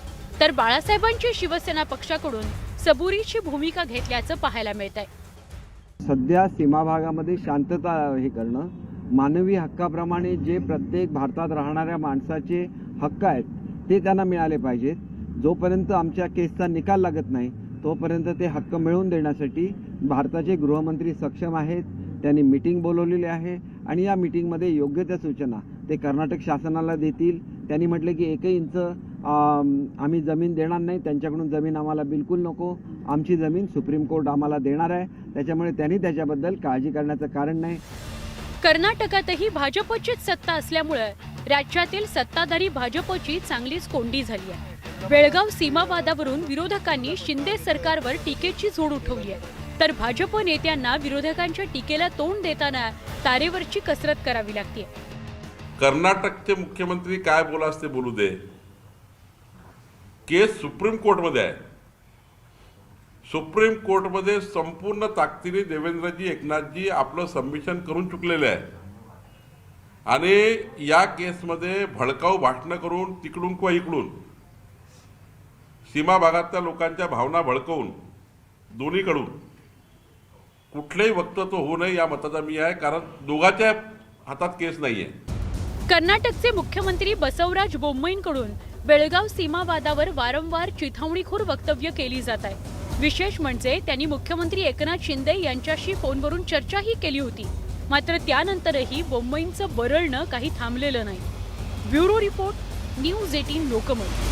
तर बाळासाहेबांची शिवसेना पक्षाकडून सबुरीची भूमिका घेतल्याचं पाहायला मिळत आहे. सध्या सीमा भागामध्ये शांतता हे करणं, मानवी हक्काप्रमाणे जे प्रत्येक भारतात राहणाऱ्या माणसाचे हक्क आहेत ते त्यांना मिळाले पाहिजेत. जोपर्यंत आमच्या केसचा निकाल लागत नाही तोपर्यंत ते हक्क मिळवून देण्यासाठी भारताचे गृहमंत्री सक्षम आहेत. त्यांनी मीटिंग बोलवलेली आहे आणि या मीटिंगमध्ये योग्य त्या सूचना ते कर्नाटक शासनाला देतील. त्यांनी म्हटलं की 1 इंच आम्ही जमीन देणार नाही, त्यांच्याकडून जमीन आम्हाला बिलकुल नको, आमची जमीन सुप्रीम कोर्ट आम्हाला देणार आहे. त्याच्यामुळे त्यांनी त्याच्याबद्दल काळजी करण्याचं कारण नाही. कर्नाटकातही भाजपचीच सत्ता असल्यामुळे राज्यातील सत्ताधारी भाजपची चांगलीच कोंडी झाली आहे. बेळगाव सीमावादावरून विरोधकांनी शिंदे सरकारवर टीकेची झोड उठवली आहे, तर भाजप नेत्यांना विरोधकांच्या टीकेला तोंड देताना तारेवरची कसरत करावी लागते. कर्नाटकचे मुख्यमंत्री काय बोलास ते बोलू दे, केस सुप्रीम कोर्टमध्ये आहे. सुप्रीम कोर्टमध्ये संपूर्ण ताकदीने देवेंद्रजी एकनाथजी आपलं सबमिशन करून चुकलेले आहे आणि या केसमध्ये भडकाऊ भाषणं करून तिकडून किंवा इकडून सीमा भागातल्या लोकांच्या भावना भडकवून दोन्हीकडून कुठलेही वक्तव्य होऊ नये या मताचा मी आहे, कारण दोघांच्या हातात केस नाहीये. कर्नाटकचे मुख्यमंत्री बसवराज बोम्मईंकडून बेळगाव सीमावादावर वारंवार चिथावणीखोर वक्तव्य केली जात आहे. विशेष म्हणजे त्यांनी मुख्यमंत्री एकनाथ शिंदे यांच्याशी फोनवरून चर्चाही केली होती, मात्र त्यानंतरही बोम्मईंचं बरळणं काही थांबलेलं नाही. Bureau report, News 18 Lokmat.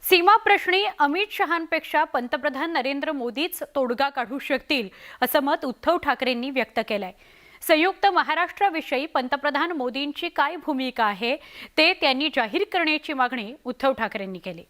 सीमा प्रश्नी अमित शहांपेक्षा पंतप्रधान नरेंद्र मोदीच तोडगा काढू शकतील असं मत उद्धव ठाकरेंनी व्यक्त केलंय. संयुक्त महाराष्ट्राविषयी पंतप्रधान मोदींची काय भूमिका आहे ते त्यांनी जाहीर करण्याची मागणी उद्धव ठाकरेंनी केली.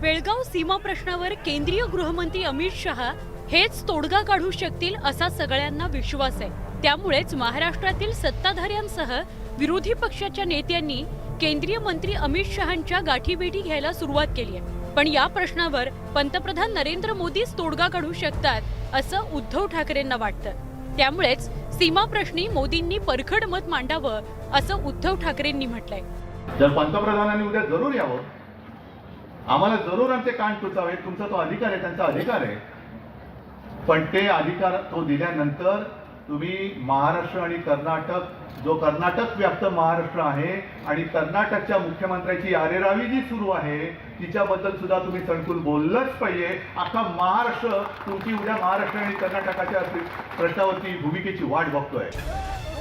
बेळगाव सीमा प्रश्नावर केंद्रीय गृहमंत्री अमित शहा हेच तोडगा काढू शकतील असा सगळ्यांना विश्वास आहे. त्यामुळेच महाराष्ट्रातील सत्ताधाऱ्यांसह विरोधी पक्षाच्या नेत्यांनी केंद्रीय मंत्री अमित शहांच्या गाठीभेटी घ्यायला सुरुवात केली आहे. पण या प्रश्नावर पंतप्रधान नरेंद्र मोदीच तोडगा काढू शकतात असं उद्धव ठाकरेंना वाटतं. त्यामुळेच सीमा प्रश्नी मोदींनी परखड मत मांडावं असं उद्धव ठाकरेंनी म्हटलंय. जर पंतप्रधानांनी उद्या जरूर यावं, आम्हाला जरूर आमचे कान टोचावे, तुमचा तो अधिकार आहे, त्यांचा अधिकार आहे. पण ते अधिकार तो दिल्यानंतर तुम्ही महाराष्ट्र आणि कर्नाटक, जो कर्नाटक व्याप्त महाराष्ट्र आहे आणि कर्नाटकच्या मुख्यमंत्र्याची आरेरावी जी सुरू आहे तिच्याबद्दल सुद्धा तुम्ही सणकून बोललंच पाहिजे. अख्खा महाराष्ट्र तुमची उद्या महाराष्ट्र आणि कर्नाटकाच्या प्रश्नावरती भूमिकेची वाट बघतोय.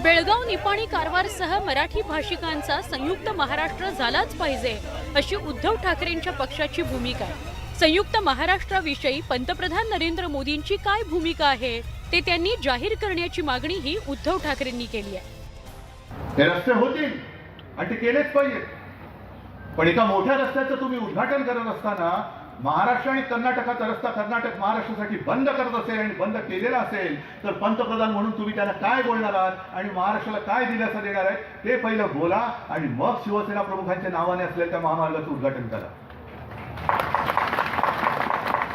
बेळगाव निपाणी कारवारसह मराठी भाषिकांचा संयुक्त महाराष्ट्र झालाच पाहिजे अशी उद्धव ठाकरेंच्या पक्षाची भूमिका आहे. संयुक्त महाराष्ट्राविषयी पंतप्रधान नरेंद्र मोदींची काय भूमिका आहे ते त्यांनी जाहीर करण्याची मागणीही उद्धव ठाकरेंनी केली आहे. हे रस्ते होतील आणि ते केलेच पाहिजे, पण एका मोठ्या रस्त्याचं तुम्ही उद्घाटन करत असताना महाराष्ट्र आणि कर्नाटकाचा रस्ता कर्नाटक महाराष्ट्रासाठी बंद करत असेल आणि बंद केलेला असेल तर पंतप्रधान म्हणून तुम्ही त्यांना काय बोलणार आहात आणि महाराष्ट्राला काय दिलासा देणार आहे ते पहिलं बोला आणि मग शिवसेना प्रमुखांच्या नावाने असलेल्या त्या महामार्गाचं उद्घाटन करा.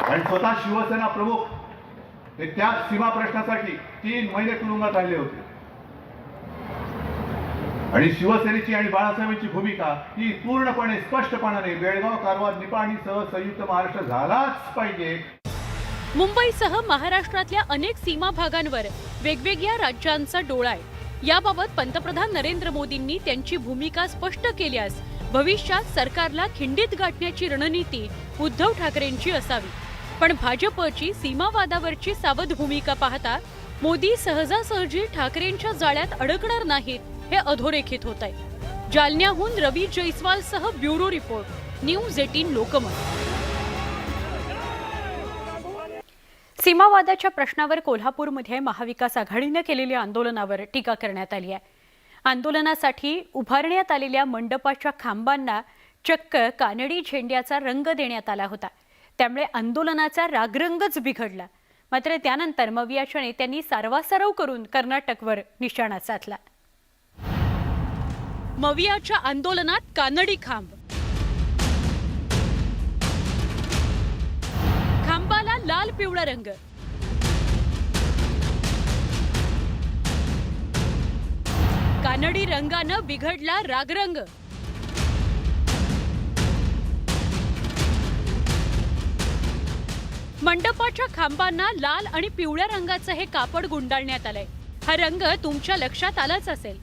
आणि स्वतः शिवसेना प्रमुख हे त्या सीमा प्रश्नासाठी 3 महिने तुरुंगात राहिले होते आणि शिवसेनेची आणि बाळासाहेबांची भूमिका ही पूर्णपणे स्पष्टपणाने बेळगाव कारवार निपाणीसह संयुक्त महाराष्ट्र झालाच पाहिजे. मुंबईसह महाराष्ट्रातल्या अनेक सीमा भागांवर वेगवेगळ्या राज्यांचा डोळा आहे. याबाबत पंतप्रधान नरेंद्र मोदींनी त्यांची भूमिका स्पष्ट केल्यास भविष्यात सरकारला खिंडीत गाठण्याची रणनीती उद्धव ठाकरेंची असावी. पण भाजपची सीमावादावरची सावध भूमिका पाहता मोदी सहजासहजी ठाकरेंच्या जाळ्यात अडकणार नाहीत हे अधोरेखित होत आहे. जालन्याहून रवी जयस्वालसह ब्युरो रिपोर्ट, न्यूज 18 लोकमत. सीमावादाच्या प्रश्नावर कोल्हापूरमध्ये महाविकास आघाडीने केलेल्या आंदोलनावर टीका करण्यात आली आहे. आंदोलनासाठी उभारण्यात आलेल्या मंडपाच्या खांबांना चक्क कानडी झेंड्याचा रंग देण्यात आला होता. त्यामुळे आंदोलनाचा रागरंगच बिघडला. मात्र त्यानंतर मवियाच्या नेत्यांनी सारवासारव करून कर्नाटकवर निशाणा साधला. मवियाच्या आंदोलनात कानडी खांब, खांबाला लाल पिवळा रंग, कानडी रंगानं बिघडला रागरंग. मंडपाच्या खांबांना लाल आणि पिवळ्या रंगाचं हे कापड गुंडाळण्यात आलंय. हा रंग तुमच्या लक्षात आलाच असेल.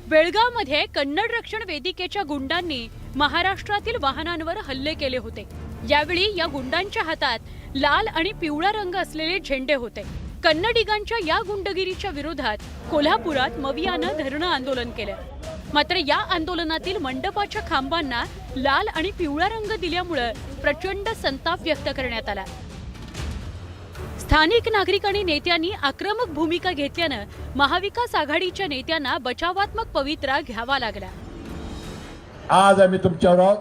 बेळगावमध्ये कन्नड रक्षण वेदिकेच्या गुंडांनी महाराष्ट्रातील वाहनांवर हल्ले केले होते. यावेळी या गुंडांच्या हातात लाल आणि पिवळा रंग असलेले झेंडे होते. कन्नडिगांच्या या गुंडगिरीच्या विरोधात कोल्हापुरात मवियानं धरणं आंदोलन केलं. मात्र या आंदोलनातील मंडपाच्या खांबांना लाल आणि पिवळा रंग दिल्यामुळे प्रचंड संताप व्यक्त करण्यात आला. स्थानिक नागरिक आणि नेत्यांनी आक्रमक भूमिका घेतल्यानं महाविकास आघाडीच्या नेत्यांना बचावात्मक पवित्रा घ्यावा लागला. आज आम्ही तुमच्यावर आहोत,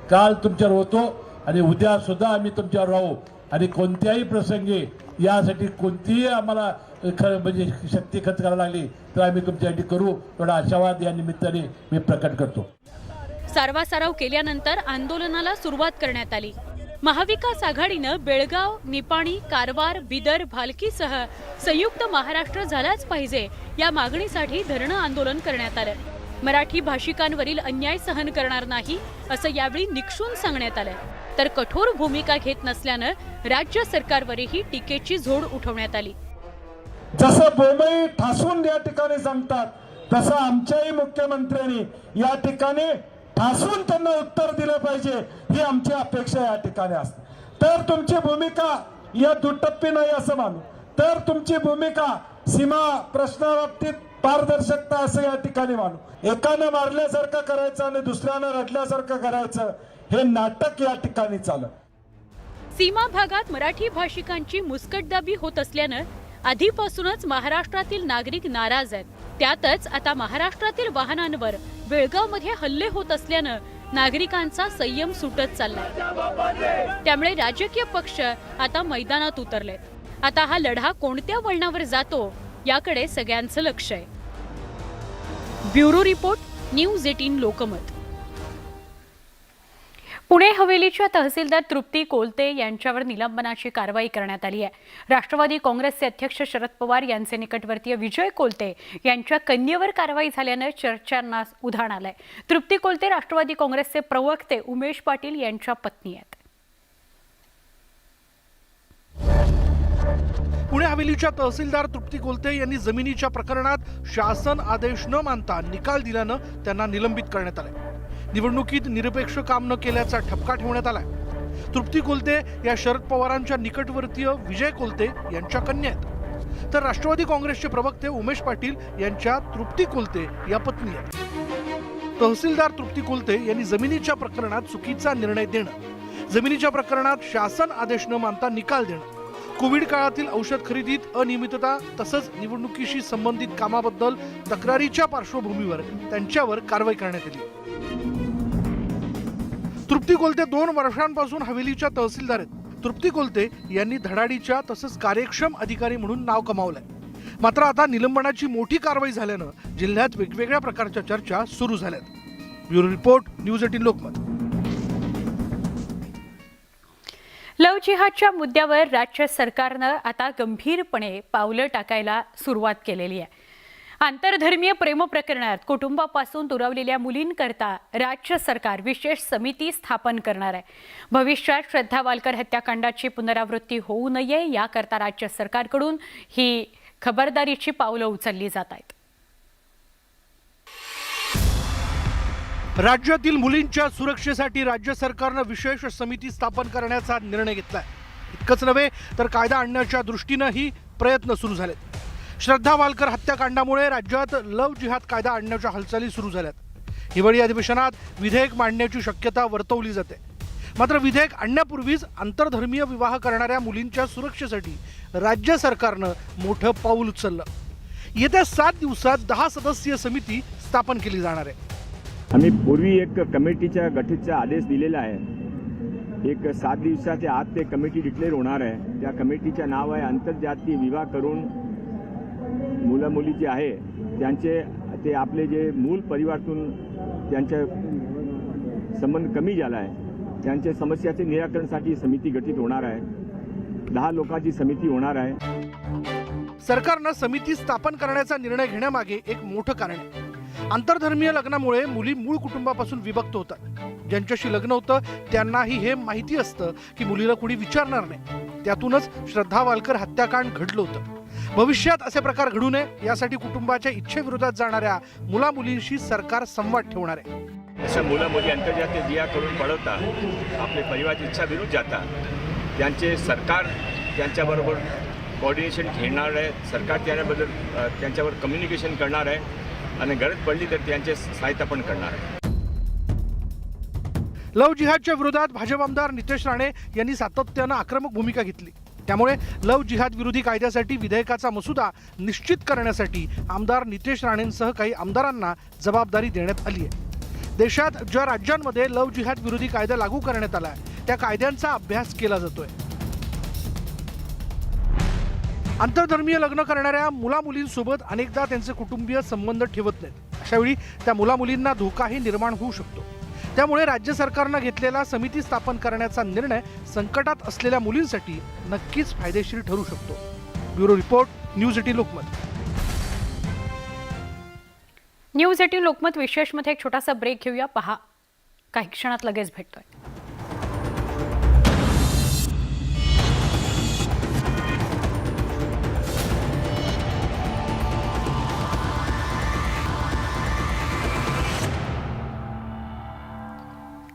काल तुमच्यावर होतो आणि उद्या सुद्धा आम्ही तुमच्यावर राहू आणि कोणत्याही प्रसंगी यासाठी कोणतीही आम्हाला म्हणजे शक्ती खर्च करायला लागली तर आम्ही तुमच्यासाठी करू, एवढा आशावाद या निमित्ताने मी प्रकट करतो. सारवासारव केल्यानंतर आंदोलनाला सुरुवात करण्यात आली. महाविकास आघाडीनं बेळगाव, निपाणी, कारवार, बिदर, भालकीसह संयुक्त महाराष्ट्र झालाच पाहिजे या मागणीसाठी धरणं आंदोलन करण्यात आलं. मराठी भाषिकांवरील अन्याय सहन करणार नाही असं यावेळी निक्षून सांगण्यात आलं. तर कठोर भूमिका घेत नसल्यानं राज्य सरकारवरही टीकेची झोड उठवण्यात आली. जसं बोंबई ठासून या ठिकाणी सांगतात तसं आमच्याही मुख्यमंत्र्यांनी या ठिकाणी ठासून त्यांना उत्तर दिलं पाहिजे ही आमची अपेक्षा या ठिकाणी असते. तर तुमची भूमिका या दुटप्पी नाही असं मानू, तर तुमची भूमिका सीमा प्रश्नाबाबतीत पारदर्शकता असं या ठिकाणी मानू. एकानं मारल्यासारखं करायचं आणि दुसऱ्यानं रडल्यासारखं करायचं हे नाटक या ठिकाणी चाललं. सीमा भागात मराठी भाषिकांची मुस्कटदाबी होत असल्यानं आधीपासूनच महाराष्ट्रातील नागरिक नाराज आहेत. त्यातच आता महाराष्ट्रातील वाहनांवर बेळगावमध्ये हल्ले होत असल्यानं नागरिकांचा संयम सुटत चाललाय. त्यामुळे राजकीय पक्ष आता मैदानात उतरलेत. आता हा लढा कोणत्या वळणावर जातो याकडे सगळ्यांचं लक्ष आहे. Bureau report, News 18 Lokmat. Pune हवेलीच्या तहसीलदार तृप्ती कोलते यांच्यावर निलंबनाची कारवाई करण्यात आली आहे. राष्ट्रवादी काँग्रेसचे अध्यक्ष शरद पवार यांचे निकटवर्तीय विजय कोलते यांच्या कन्येवर कारवाई झाल्यानं चर्चांना उधाण आलंय. तृप्ती कोलते राष्ट्रवादी काँग्रेसचे प्रवक्ते उमेश पाटील यांच्या पत्नी आहेत. पुणे हवेलीच्या तहसीलदार तृप्ती कोलते यांनी जमिनीच्या प्रकरणात शासन आदेश न मानता निकाल दिल्यानं त्यांना निलंबित करण्यात आले. निवडणुकीत निरपेक्ष काम न केल्याचा ठपका ठेवण्यात आलाय. तृप्ती कोलते या शरद पवारांच्या निकटवर्तीय विजय कोलते यांच्या कन्या आहेत. तर राष्ट्रवादी काँग्रेसचे प्रवक्ते उमेश पाटील यांच्या तृप्ती कोलते या पत्नी आहेत. तहसीलदार तृप्ती कोलते यांनी जमिनीच्या प्रकरणात चुकीचा निर्णय देणं, जमिनीच्या प्रकरणात शासन आदेश न मानता निकाल देणं, कोविड काळातील औषध खरेदीत अनियमितता तसंच निवडणुकीशी संबंधित कामाबद्दल तक्रारीच्या पार्श्वभूमीवर त्यांच्यावर कारवाई करण्यात आली. तृप्ती कोलते 2 वर्षांपासून हवेलीच्या तहसीलदार आहेत. तृप्ती कोलते यांनी धडाडीच्या तसंच कार्यक्षम अधिकारी म्हणून नाव कमावलंय. मात्र आता निलंबनाची मोठी कारवाई झाल्यानं जिल्ह्यात वेगवेगळ्या प्रकारच्या चर्चा सुरू झाल्यात. Bureau report, News 18 Lokmat. Love जिहादच्या मुद्द्यावर राज्य सरकारनं आता गंभीरपणे पावलं टाकायला सुरुवात केलेली आहे. आंतरधर्मीय प्रेम प्रकरणात कुटुंबापासून दुरावलेल्या मुलींकरता राज्य सरकार विशेष समिती स्थापन करणार आहे. भविष्यात श्रद्धा वालकर हत्याकांडाची पुनरावृत्ती होऊ नये याकरता राज्य सरकारकडून ही खबरदारीची पावलं उचलली जात आहेत. राज्यातील मुलींच्या सुरक्षेसाठी राज्य सरकारनं विशेष समिती स्थापन करण्याचा निर्णय घेतलाय. इतकंच नव्हे तर कायदा आणण्याच्या दृष्टीनंही प्रयत्न सुरू झालेत. श्रद्धा वालकर हत्याकांडामुळे राज्यात लव्ह जिहाद कायदा आणण्याच्या हालचाली सुरू झाल्यात. हिवाळी अधिवेशनात विधेयक मांडण्याची शक्यता वर्तवली जाते. मात्र विधेयक आणण्यापूर्वीच आंतरधर्मीय विवाह करणाऱ्या मुलींच्या सुरक्षेसाठी राज्य सरकारनं मोठं पाऊल उचललं. येत्या 7 दिवसात 10 सदस्यीय समिती स्थापन केली जाणार आहे. आम्ही पूर्वी एक कमिटीच्या गठीतचा आदेश दिलेला आहे. एक 7 दिवसाच्या आत ते कमिटी डिक्लेअर होणार आहे. त्या कमिटीचं नाव आहे आंतरजातीय विवाह करून मुलं मुली जे आहे त्यांचे ते आपले जे मूल परिवारातून त्यांचा संबंध कमी झाला आहे त्यांच्या समस्याचे निराकरणासाठी समिती गठीत होणार आहे. 10 लोकांची समिती होणार आहे. सरकारनं समिती स्थापन करण्याचा निर्णय घेण्यामागे एक मोठं कारण आहे. आंतरधर्मीय लग्नामुळे मुली मूळ कुटुंबापासून विभक्त होतात. ज्यांच्याशी लग्न होतं त्यांनाही हे माहिती असतं की मुलीला कुणी विचारणार नाही. त्यातूनच श्रद्धा वालकर हत्याकांड घडलं होतं. भविष्यात असे प्रकार घडू नये यासाठी कुटुंबाच्या इच्छेविरोधात जाणाऱ्या मुला मुलींशी सरकार संवाद ठेवणार आहे. असं मुलं मुली आंतरजातीय विवाह करून पळवतात, आपले परिवाराची इच्छा विरुद्ध जातात. त्यांचे सरकार त्यांच्याबरोबर कोऑर्डिनेशन ठेवणार आहे. सरकार त्यांच्यावर कम्युनिकेशन करणार आहे आणि गरज पडली तर त्यांचे सहायता पण करणार आहे. लव्ह जिहादच्या विरोधात भाजप आमदार नितेश राणे यांनी सातत्यानं आक्रमक भूमिका घेतली. त्यामुळे लव्ह जिहाद विरोधी कायद्यासाठी विधेयकाचा मसुदा निश्चित करण्यासाठी आमदार नितेश राणेंसह काही आमदारांना जबाबदारी देण्यात आली आहे. देशात ज्या राज्यांमध्ये लव्ह जिहाद विरोधी कायदा लागू करण्यात आला आहे त्या कायद्यांचा अभ्यास केला जातोय. आंतरधर्मीय लग्न करणाऱ्या मुला मुलींसोबत अनेकदा त्यांचे कुटुंबीय संबंध ठेवत नाहीत. अशावेळी त्या मुला मुलींना धोकाही निर्माण होऊ शकतो. त्यामुळे राज्य सरकारनं घेतलेला समिती स्थापन करण्याचा निर्णय संकटात असलेल्या मुलींसाठी नक्कीच फायदेशीर ठरू शकतो. Bureau report, News 18 Lokmat. News 18 Lokmat विशेषमध्ये एक छोटासा ब्रेक घेऊया. पहा, काही क्षणात लगेच भेटतोय.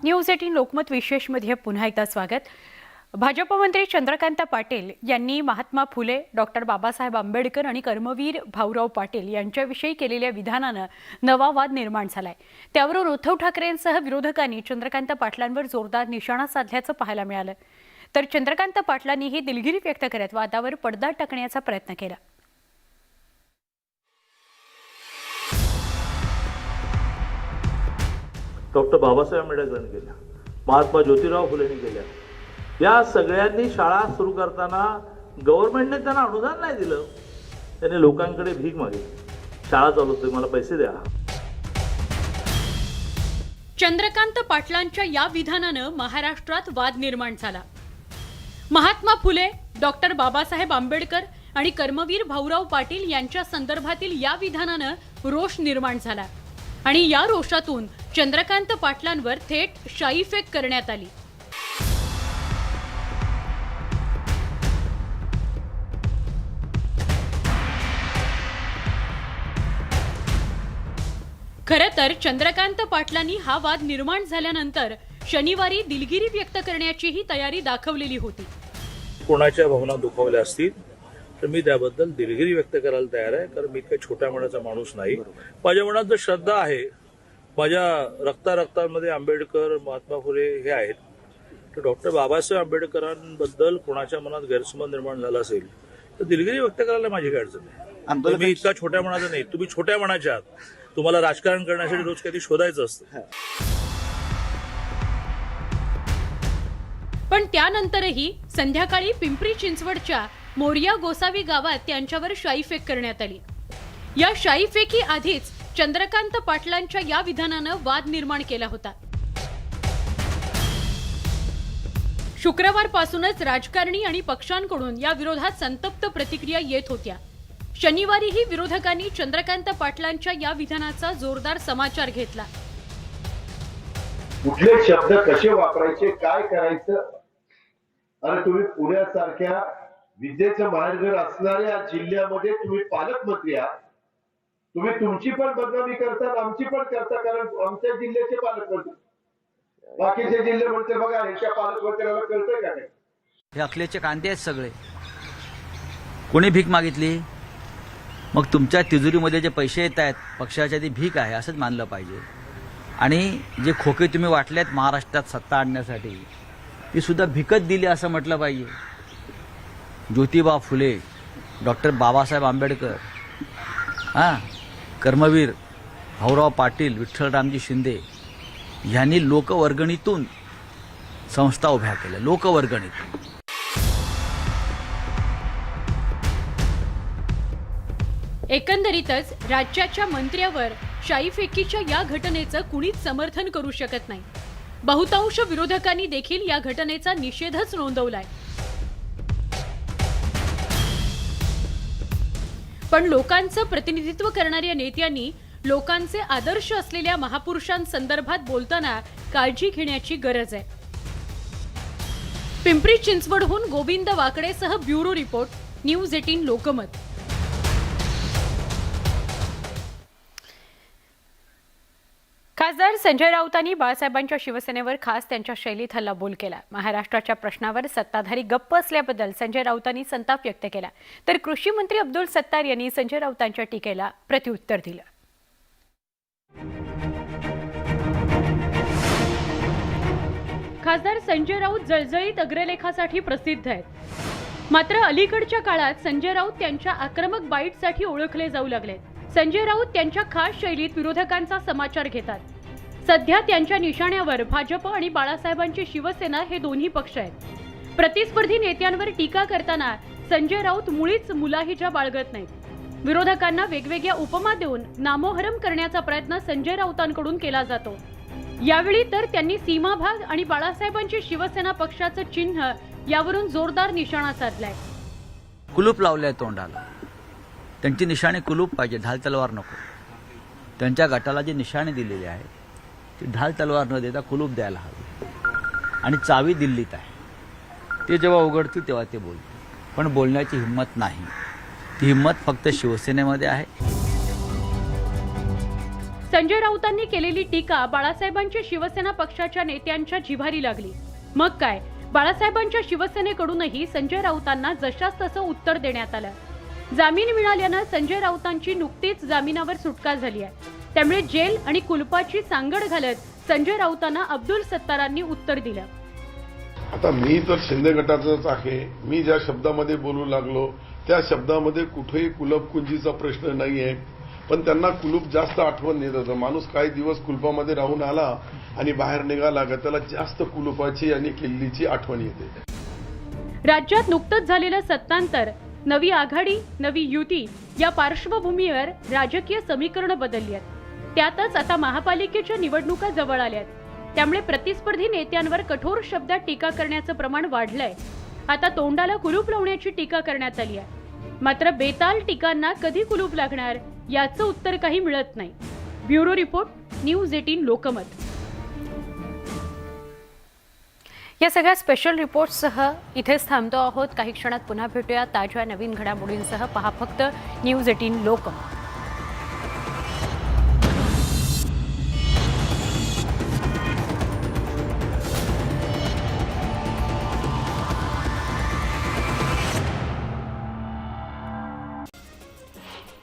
न्यूज 18 लोकमत विशेषमध्ये पुन्हा एकदा स्वागत. भाजप मंत्री चंद्रकांत पाटील यांनी महात्मा फुले, डॉक्टर बाबासाहेब आंबेडकर आणि कर्मवीर भाऊराव पाटील यांच्याविषयी केलेल्या विधानानं नवा वाद निर्माण झालाय. त्यावरून उद्धव ठाकरेंसह विरोधकांनी चंद्रकांत पाटलांवर जोरदार निशाणा साधल्याचं पाहायला मिळालं. तर चंद्रकांत पाटलांनीही दिलगिरी व्यक्त करत वादावर पडदा टाकण्याचा प्रयत्न केला. डॉक्टर बाबासाहेब आंबेडकरांनी केल्या, महात्मा ज्योतिराव फुलेंनी केल्या. या सगळ्यांनी शाळा सुरू करताना गव्हर्नमेंटने त्यांना अनुदान नाही दिलं. त्यांनी लोकांकडे भीक मागितली, शाळा चालवतोय मला पैसे द्या. चंद्रकांत पाटलांच्या या विधानानं महाराष्ट्रात वाद निर्माण झाला. महात्मा फुले, डॉक्टर बाबासाहेब आंबेडकर आणि कर्मवीर भाऊराव पाटील यांच्या संदर्भातील या विधानानं रोष निर्माण झाला आणि या रोषातून चंद्रकांत पाटलांवर थेट शाईफेक करण्यात आली. खरं तर चंद्रकांत पाटलांनी हा वाद निर्माण झाल्यानंतर शनिवारी दिलगिरी व्यक्त करण्याचीही तयारी दाखवलेली होती. कोणाच्या भावना दुखावल्या असतील तर मी त्याबद्दल दिलगिरी व्यक्त करायला तयार आहे, कारण मी काही छोट्या मनाचा माणूस नाही. माझ्या मनात जर श्रद्धा आहे, माझ्या रक्तामध्ये आंबेडकर, महात्मा फुले हे आहेत, तर डॉक्टर बाबासाहेब आंबेडकरांबद्दल कोणाच्या मनात गैरसमज निर्माण झाला असेल तर दिलगिरी व्यक्त करायला माझी काय अडचण नाही. मी इतका छोट्या मनाचा नाही, तुम्ही छोट्या मनाच्या आहात. तुम्हाला राजकारण करण्यासाठी रोज काहीतरी शोधायचं असतं. पण त्यानंतरही संध्याकाळी पिंपरी चिंचवडच्या मोरिया गोसावी गावात त्यांच्यावर शाईफेक करण्यात आली. या शाईफेकी आधीच चंद्रकांत पाटलांच्या या विधानानं वाद निर्माण केला होता. शुक्रवारपासूनच राजकारणी आणि पक्षांकडून या विरोधात संतप्त प्रतिक्रिया येत होत्या. शनिवारीही विरोधकांनी चंद्रकांत पाटलांच्या या विधानाचा जोरदार समाचार घेतला. कुठले शब्द कसे वापरायचे, काय करायचं. अरे तुम्ही पुण्यासारख्या विद्येचं माहेरघर असणाऱ्या जिल्ह्यामध्ये तुम्ही पालकमंत्री आहात. तुम्ही तुमची पण बदनामी करता, आमची पण करता, कारण आमच्या जिल्ह्याचे पालकमंत्री. बाकीचे जिल्हे म्हणते बघा ह्याच्या पालकमंत्र्याला कळतंय का नाही. हे अखलेचे कांदे आहेत सगळे. कोणी भीक मागितली? मग तुमच्या तिजोरीमध्ये जे पैसे येत आहेत पक्षाच्या ती भीक आहे असंच मानलं पाहिजे. आणि जे खोके तुम्ही वाटलेत महाराष्ट्रात सत्ता आणण्यासाठी ती सुद्धा भिकत दिली असं म्हटलं पाहिजे. ज्योतिबा फुले, डॉक्टर बाबासाहेब आंबेडकर, कर्मवीर भाऊराव पाटील, विठ्ठलरामजी शिंदे यांनी लोकवर्गणीतून संस्था उभ्या केल्या. लोकवर्गणीतून. एकंदरीतच राज्याच्या मंत्र्यावर शाईफेकीच्या या घटनेचं कुणीच समर्थन करू शकत नाही. बहुतांश विरोधकांनी देखील या घटनेचा निषेधच नोंदवलाय. पण लोकांचं प्रतिनिधित्व करणाऱ्या नेत्यांनी लोकांचे आदर्श असलेल्या महापुरुषांसंदर्भात बोलताना काळजी घेण्याची गरज आहे. पिंपरी चिंचवडहून गोविंद वाकडेसह ब्युरो रिपोर्ट, न्यूज 18 लोकमत. खासदार संजय राऊतांनी बाळासाहेबांच्या शिवसेनेवर खास त्यांच्या शैलीत हल्लाबोल केला. महाराष्ट्राच्या प्रश्नावर सत्ताधारी गप्प असल्याबद्दल संजय राऊतांनी संताप व्यक्त केला. तर कृषी मंत्री अब्दुल सत्तार यांनी संजय राऊतांच्या टीकेला प्रत्युत्तर दिलं. खासदार संजय राऊत जळजळीत अग्रलेखासाठी प्रसिद्ध आहेत. मात्र अलीकडच्या काळात संजय राऊत त्यांच्या आक्रमक बाईटसाठी ओळखले जाऊ लागलेत. संजय राऊत त्यांच्या खास शैलीत विरोधकांचा समाचार घेतात. सध्या त्यांच्या निशाण्यावर भाजप आणि बाळासाहेबांची शिवसेना हे दोन्ही पक्ष आहेत. प्रतिस्पर्धी नेत्यांवर टीका करताना संजय राऊत मुळीच मुलाहिजा बाळगत नाहीत. विरोधकांना वेगवेगळ्या उपमा देऊन नामोहरम करण्याचा प्रयत्न संजय राऊतांकडून केला जातो. यावेळी तर त्यांनी सीमाभाग आणि बाळासाहेबांची शिवसेना पक्षाचं चिन्ह यावरून जोरदार निशाणा साधलाय. कुलूप लावलंय तोंडाला. त्यांची निशाणी कुलूप पाहिजे, ढाल तलवार नको. त्यांच्या गटाला जे निशाणे दिलेले आहे ते ढाल तलवार न देता कुलूप द्यायला हवी. आणि चावी दिल्लीत आहे. ते जेव्हा उघडतील तेव्हा ते बोलतील, पण बोलण्याची हिंमत नाही. ती हिंमत फक्त शिवसेनेमध्ये आहे. संजय राऊतांनी केलेली टीका बाळासाहेबांच्या शिवसेना पक्षाच्या नेत्यांच्या जिव्हारी लागली. मग काय, बाळासाहेबांच्या शिवसेनेकडूनही संजय राऊतांना जशास तसं उत्तर देण्यात आलं. जामीन मिळाल्यानं संजय राऊतांची नुकतीच जामिनावर सुटका झाली आहे. त्यामुळे जेल आणि कुलपाची सांगड घालत संजय राऊतांना अब्दुल सत्तारांनी उत्तर दिलं. आता मी तर शिंदे गटाचाच आहे. मी ज्या शब्दामध्ये बोलू लागलो त्या शब्दामध्ये कुठेही कुलपकुंजीचा प्रश्न नाहीये. पण त्यांना कुलूप जास्त आठवण येत होतं. माणूस काही दिवस कुलपामध्ये राहून आला आणि बाहेर निघाला का त्याला जास्त कुलुपाची आणि किल्लीची आठवण येते. राज्यात नुकतंच झालेलं सत्तांतर, नवी आघाडी, नवी युती या पार्श्वभूमीवर राजकीय समीकरणं बदलली आहेत. त्यातच आता महापालिकेच्या निवडणुका जवळ आल्यात. त्यामुळे प्रतिस्पर्धी नेत्यांवर कठोर शब्दात टीका करण्याचं प्रमाण वाढलंय. आता तोंडाला कुलूप लावण्याची टीका करण्यात आली आहे. मात्र बेताल टीकांना कधी कुलूप लागणार याचं उत्तर काही मिळत नाही. Bureau report, News 18 Lokmat. या सगळ्या स्पेशल रिपोर्ट्ससह इथेच थांबतो आहोत. काही क्षणात पुन्हा भेटूया ताज्या नवीन घडामोडींसह. पहा फक्त न्यूज 18 लोकमत.